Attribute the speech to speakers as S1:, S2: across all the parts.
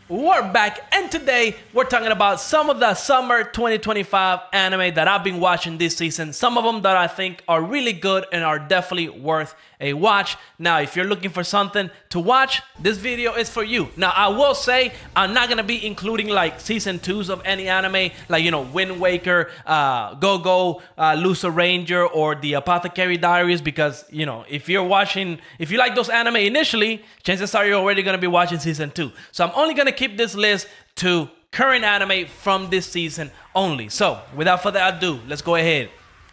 S1: We're back, and today we're talking about some of the summer 2025 anime that I've been watching this season. Some of them that I think are really good and are definitely worth a watch. Now, if you're looking for something to watch, this video is for you. Now, I will say I'm not gonna be including like season 2s of any anime, like Wind Waker, Go-Go, Lusa Ranger, or the Apothecary Diaries, because if you like those anime initially, chances are you're already gonna be watching season 2. So I'm only gonna keep this list to current anime from this season only. So without further ado, let's go ahead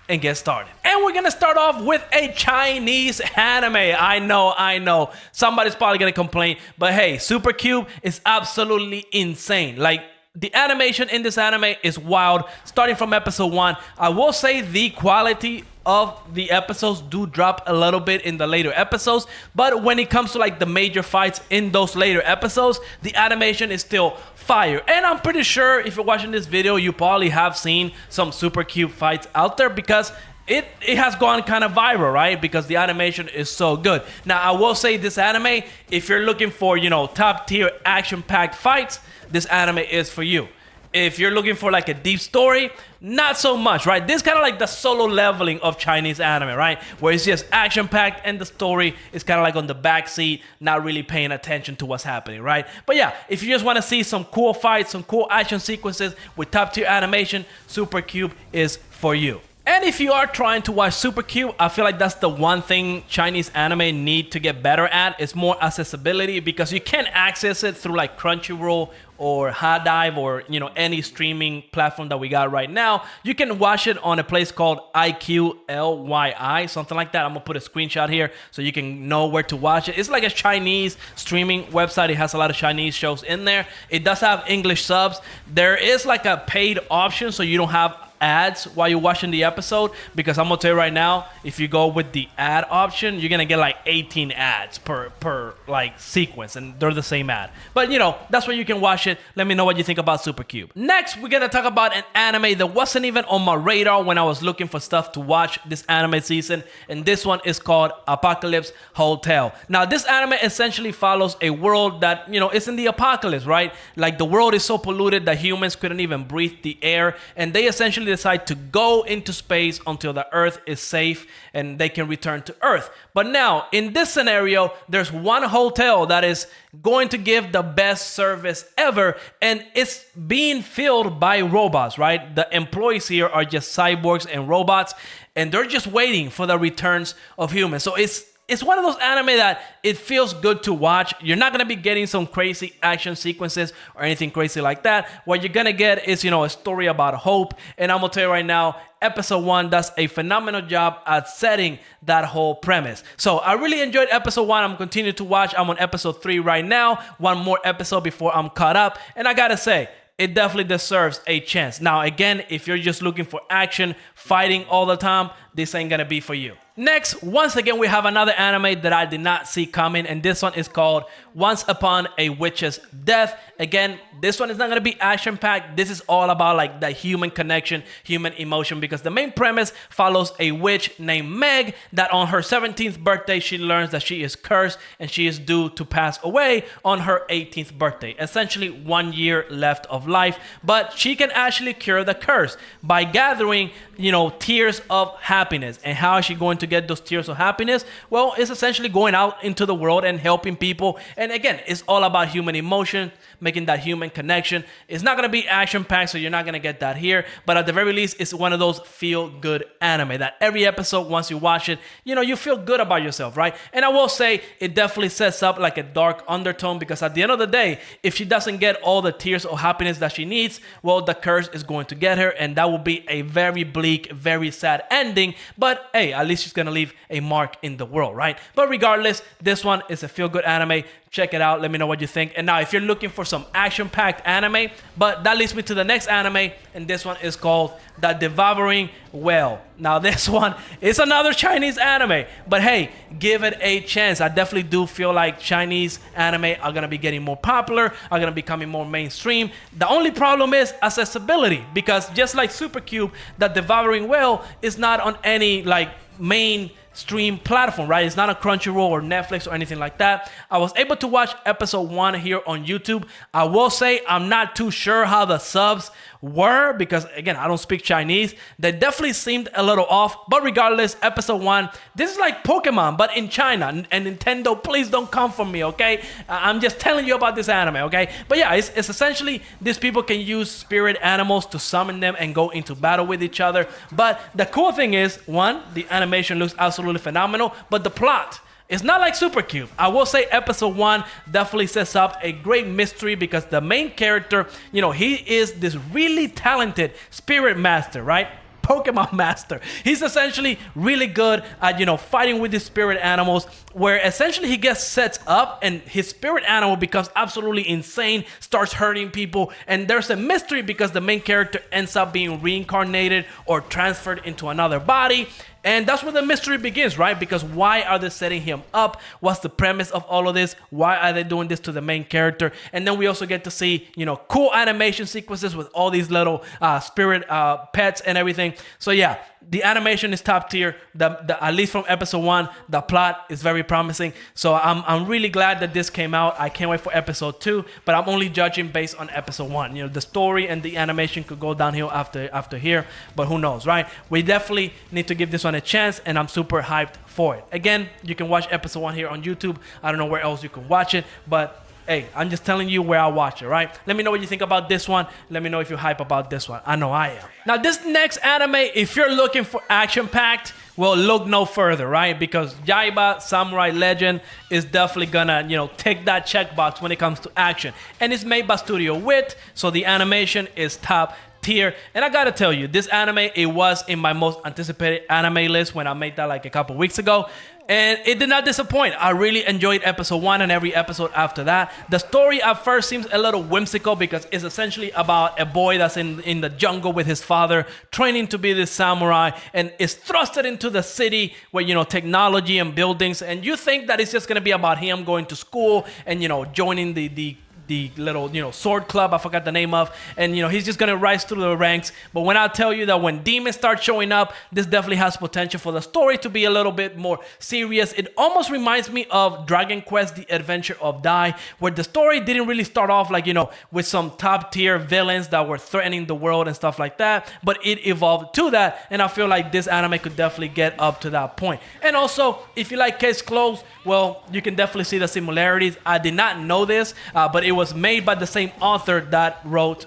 S1: and get started. And we're gonna start off with a Chinese anime. I know. Somebody's probably gonna complain, but hey, Super Cube is absolutely insane. Like, the animation in this anime is wild, starting from episode 1. I will say the quality of the episodes do drop a little bit in the later episodes, but when it comes to like the major fights in those later episodes, the animation is still fire. And I'm pretty sure if you're watching this video, you probably have seen some Super Cube fights out there, because it has gone kind of viral, right? Because the animation is so good. Now, I will say this anime, if you're looking for, top tier action-packed fights, this anime is for you. If you're looking for like a deep story, not so much, right? This is kind of like the solo leveling of Chinese anime, right? Where it's just action-packed and the story is kind of like on the back seat, not really paying attention to what's happening, right? But yeah, if you just want to see some cool fights, some cool action sequences with top-tier animation, Super Cube is for you. And if you are trying to watch Super Cube, I feel like that's the one thing Chinese anime need to get better at. It's more accessibility, because you can't access it through like Crunchyroll or HiDive or any streaming platform that we got right now. You can watch it on a place called IQLYI, something like that. I'm gonna put a screenshot here so you can know where to watch it. It's like a Chinese streaming website. It has a lot of Chinese shows in there. It does have English subs. There is like a paid option, so you don't have ads while you're watching the episode, because I'm gonna tell you right now, if you go with the ad option, you're gonna get like 18 ads per like sequence, and they're the same ad. But that's where you can watch it. Let me know what you think about Super Cube. Next, we're gonna talk about an anime that wasn't even on my radar when I was looking for stuff to watch this anime season, and this one is called Apocalypse Hotel. Now, this anime essentially follows a world that is in the apocalypse, right? Like, the world is so polluted that humans couldn't even breathe the air, and they essentially decide to go into space until the Earth is safe and they can return to Earth. But now, in this scenario, there's one hotel that is going to give the best service ever, and it's being filled by robots, right? The employees here are just cyborgs and robots, and they're just waiting for the returns of humans. So it's one of those anime that it feels good to watch. You're not going to be getting some crazy action sequences or anything crazy like that. What you're going to get is, a story about hope. And I'm going to tell you right now, episode 1 does a phenomenal job at setting that whole premise. So I really enjoyed episode 1. I'm continuing to watch. I'm on episode 3 right now. One more episode before I'm caught up. And I got to say, it definitely deserves a chance. Now, again, if you're just looking for action, fighting all the time, this ain't going to be for you. Next, once again, we have another anime that I did not see coming, and this one is called Once Upon a Witch's Death. Again, this one is not going to be action-packed. This is all about like the human connection, human emotion, because the main premise follows a witch named Meg that on her 17th birthday, she learns that she is cursed and she is due to pass away on her 18th birthday. Essentially 1 year left of life, but she can actually cure the curse by gathering, tears of happiness. And how is she going to get those tears of happiness? Well, it's essentially going out into the world and helping people. And again, it's all about human emotion, making that human connection. It's not going to be action-packed, so you're not going to get that here. But at the very least, it's one of those feel-good anime that every episode, once you watch it, you feel good about yourself, right? And I will say, it definitely sets up like a dark undertone, because at the end of the day, if she doesn't get all the tears of happiness that she needs, well, the curse is going to get her, and that will be a very bleak, very sad ending. But hey, at least she's going to leave a mark in the world, right? But regardless, this one is a feel-good anime. Check it out. Let me know what you think. And now, if you're looking for some action-packed anime, but that leads me to the next anime, and this one is called The Devouring Whale. Now, this one is another Chinese anime, but hey, give it a chance. I definitely do feel like Chinese anime are going to be getting more popular, are going to be becoming more mainstream. The only problem is accessibility, because just like Super Cube, The Devouring Whale is not on any like main stream platform, right? It's not a Crunchyroll or Netflix or anything like that. I was able to watch episode 1 here on YouTube. I will say I'm not too sure how the subs were because, again, I don't speak Chinese. They definitely seemed a little off, but regardless, episode 1, this is like Pokemon, but in China. And Nintendo, please don't come for me, okay? I'm just telling you about this anime, okay? But yeah, it's essentially these people can use spirit animals to summon them and go into battle with each other. But the cool thing is, one, the animation looks absolutely phenomenal, but the plot, it's not like Super Cube. I will say episode 1 definitely sets up a great mystery because the main character, he is this really talented spirit master, right? Pokemon master. He's essentially really good at, fighting with his spirit animals, where essentially he gets set up and his spirit animal becomes absolutely insane, starts hurting people, and there's a mystery because the main character ends up being reincarnated or transferred into another body. And that's where the mystery begins, right? Because why are they setting him up? What's the premise of all of this? Why are they doing this to the main character? And then we also get to see, cool animation sequences with all these little spirit pets and everything. So yeah, the animation is top tier. At least from episode 1, the plot is very promising. So I'm really glad that this came out. I can't wait for episode 2, but I'm only judging based on episode 1. The story and the animation could go downhill after here, but who knows, right? We definitely need to give this one a chance, and I'm super hyped for it. Again, you can watch episode 1 here on YouTube. I don't know where else you can watch it, but hey, I'm just telling you where I watch it, right? Let me know what you think about this one. Let me know if you're hype about this one. I know I am. Now, this next anime, if you're looking for action-packed, well, look no further, right? Because Yaiba Samurai Legend is definitely gonna, tick that checkbox when it comes to action. And it's made by Studio Wit, so the animation is top tier. And I gotta tell you, this anime, it was in my most anticipated anime list when I made that like a couple weeks ago. And it did not disappoint. I really enjoyed episode 1 and every episode after that. The story at first seems a little whimsical because it's essentially about a boy that's in the jungle with his father, training to be this samurai, and is thrusted into the city where, technology and buildings. And you think that it's just going to be about him going to school and, joining the little, sword club, I forgot the name of, and, he's just going to rise through the ranks. But when I tell you that when demons start showing up, this definitely has potential for the story to be a little bit more serious. It almost reminds me of Dragon Quest, The Adventure of Dai, where the story didn't really start off like, with some top tier villains that were threatening the world and stuff like that, but it evolved to that, and I feel like this anime could definitely get up to that point. And also, if you like Case Closed, well, you can definitely see the similarities. I did not know this, but it was made by the same author that wrote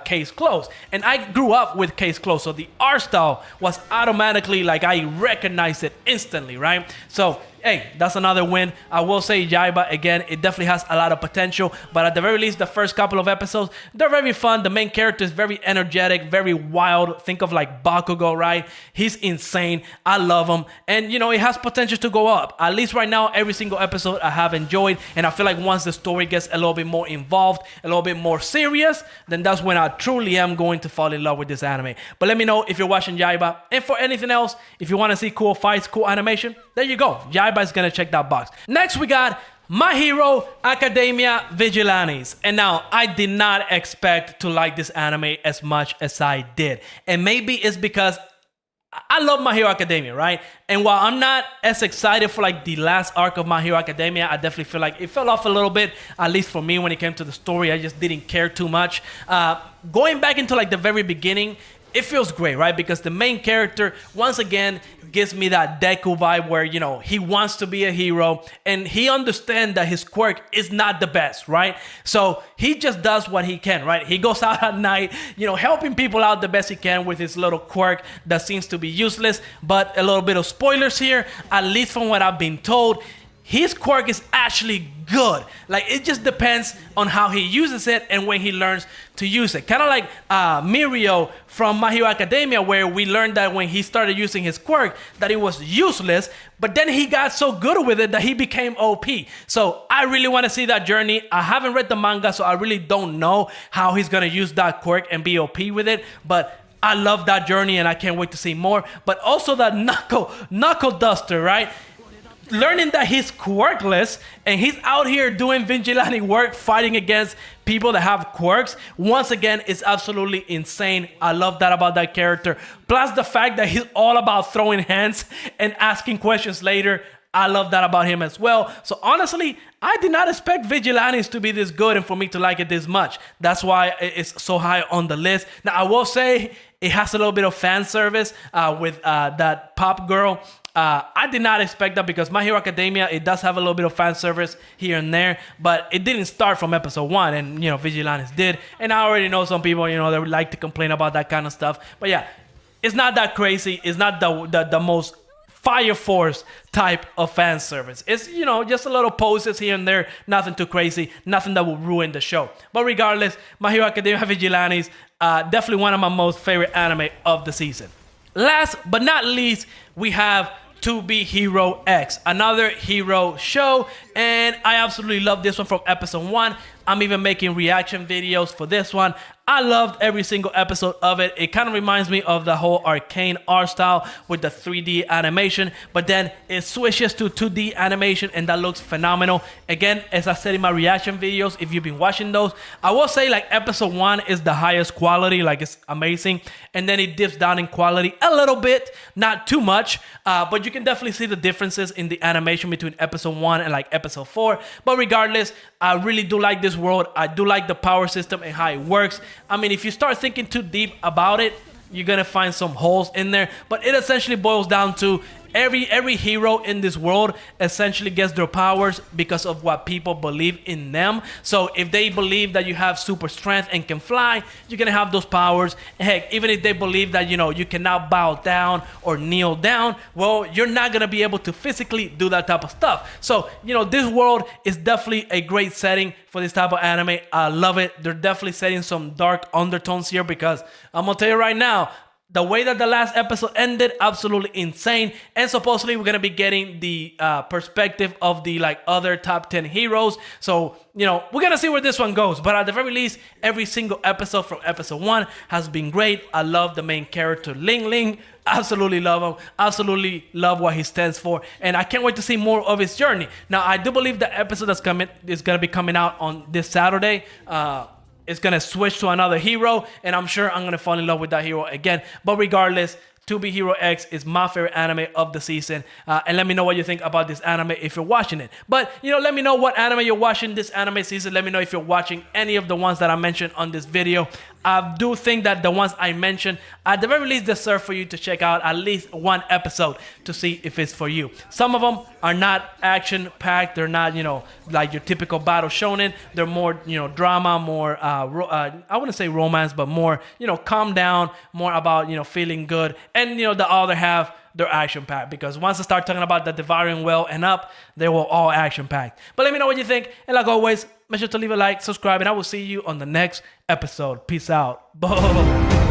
S1: Case Closed. And I grew up with Case Closed, so the art style was automatically like I recognized it instantly, right? So hey, that's another win. I will say Yaiba, again, it definitely has a lot of potential, but at the very least, the first couple of episodes, they're very fun. The main character is very energetic, very wild. Think of like Bakugo, right? He's insane. I love him. And, it has potential to go up. At least right now, every single episode I have enjoyed, and I feel like once the story gets a little bit more involved, a little bit more serious, then that's when I truly am going to fall in love with this anime. But let me know if you're watching Yaiba. And for anything else, if you want to see cool fights, cool animation, there you go. Yaiba is going to check that box. Next, we got My Hero Academia Vigilanis. And now, I did not expect to like this anime as much as I did. And maybe it's because I love My Hero Academia, right? And while I'm not as excited for like the last arc of My Hero Academia, I definitely feel like it fell off a little bit, at least for me when it came to the story. I just didn't care too much. Going back into like the very beginning, it feels great, right? Because the main character, once again, gives me that Deku vibe where, he wants to be a hero and he understands that his quirk is not the best, right? So he just does what he can, right? He goes out at night, helping people out the best he can with his little quirk that seems to be useless. But a little bit of spoilers here, at least from what I've been told, his quirk is actually good. Like, it just depends on how he uses it and when he learns to use it. Kind of like Mirio from My Hero Academia, where we learned that when he started using his quirk, that it was useless, but then he got so good with it that he became OP. So I really want to see that journey. I haven't read the manga, so I really don't know how he's going to use that quirk and be OP with it, but I love that journey and I can't wait to see more. But also that knuckle duster, right? learning that he's quirkless and he's out here doing vigilante work fighting against people that have quirks, once again, is absolutely insane. I love that about that character. Plus the fact that he's all about throwing hands and asking questions later. I love that about him as well. So honestly, I did not expect Vigilanis to be this good and for me to like it this much. That's why it's so high on the list. Now, I will say it has a little bit of fan service with that pop girl. I did not expect that because My Hero Academia, it does have a little bit of fan service here and there, but it didn't start from episode 1, and Vigilanis did. And I already know some people, they would like to complain about that kind of stuff. But yeah, it's not that crazy. It's not the most Fire Force type of fan service. It's, just a little poses here and there, nothing too crazy, nothing that will ruin the show. But regardless, My Hero Academia Vigilanis, definitely one of my most favorite anime of the season. Last but not least, we have To Be Hero X, another hero show, and I absolutely love this one from episode 1. I'm even making reaction videos for this one. I loved every single episode of it. It kind of reminds me of the whole arcane art style with the 3D animation, but then it switches to 2D animation and that looks phenomenal. Again, as I said in my reaction videos, if you've been watching those, I will say like episode 1 is the highest quality, like it's amazing. And then it dips down in quality a little bit, not too much, but you can definitely see the differences in the animation between episode 1 and like episode 4. But regardless, I really do like this world. I do like the power system and how it works. I mean, if you start thinking too deep about it, you're gonna find some holes in there. But it essentially boils down to every hero in this world essentially gets their powers because of what people believe in them. So if they believe that you have super strength and can fly, you're gonna have those powers. Heck, even if they believe that you cannot bow down or kneel down, well, you're not gonna be able to physically do that type of stuff. So this world is definitely a great setting for this type of anime. I love it. They're definitely setting some dark undertones here because I'm gonna tell you right now, the way that the last episode ended, absolutely insane. And supposedly we're going to be getting the perspective of the other top 10 heroes. So, we're going to see where this one goes. But at the very least, every single episode from episode 1 has been great. I love the main character, Ling Ling. Absolutely love him. Absolutely love what he stands for. And I can't wait to see more of his journey. Now, I do believe the episode that's coming is going to be coming out on this Saturday. It's going to switch to another hero, and I'm sure I'm going to fall in love with that hero again. But regardless, To Be Hero X is my favorite anime of the season. And let me know what you think about this anime if you're watching it. But, let me know what anime you're watching this anime season. Let me know if you're watching any of the ones that I mentioned on this video. I do think that the ones I mentioned, at the very least, deserve for you to check out at least one episode to see if it's for you. Some of them are not action-packed. They're not, like your typical battle shonen. They're more, drama, more, I wouldn't say romance, but more, calm down, more about, feeling good. And, the other half, they're action-packed. Because once I start talking about the Devouring Whale and up, they were all action-packed. But let me know what you think. And like always, make sure to leave a like, subscribe, and I will see you on the next episode. Peace out. Boom.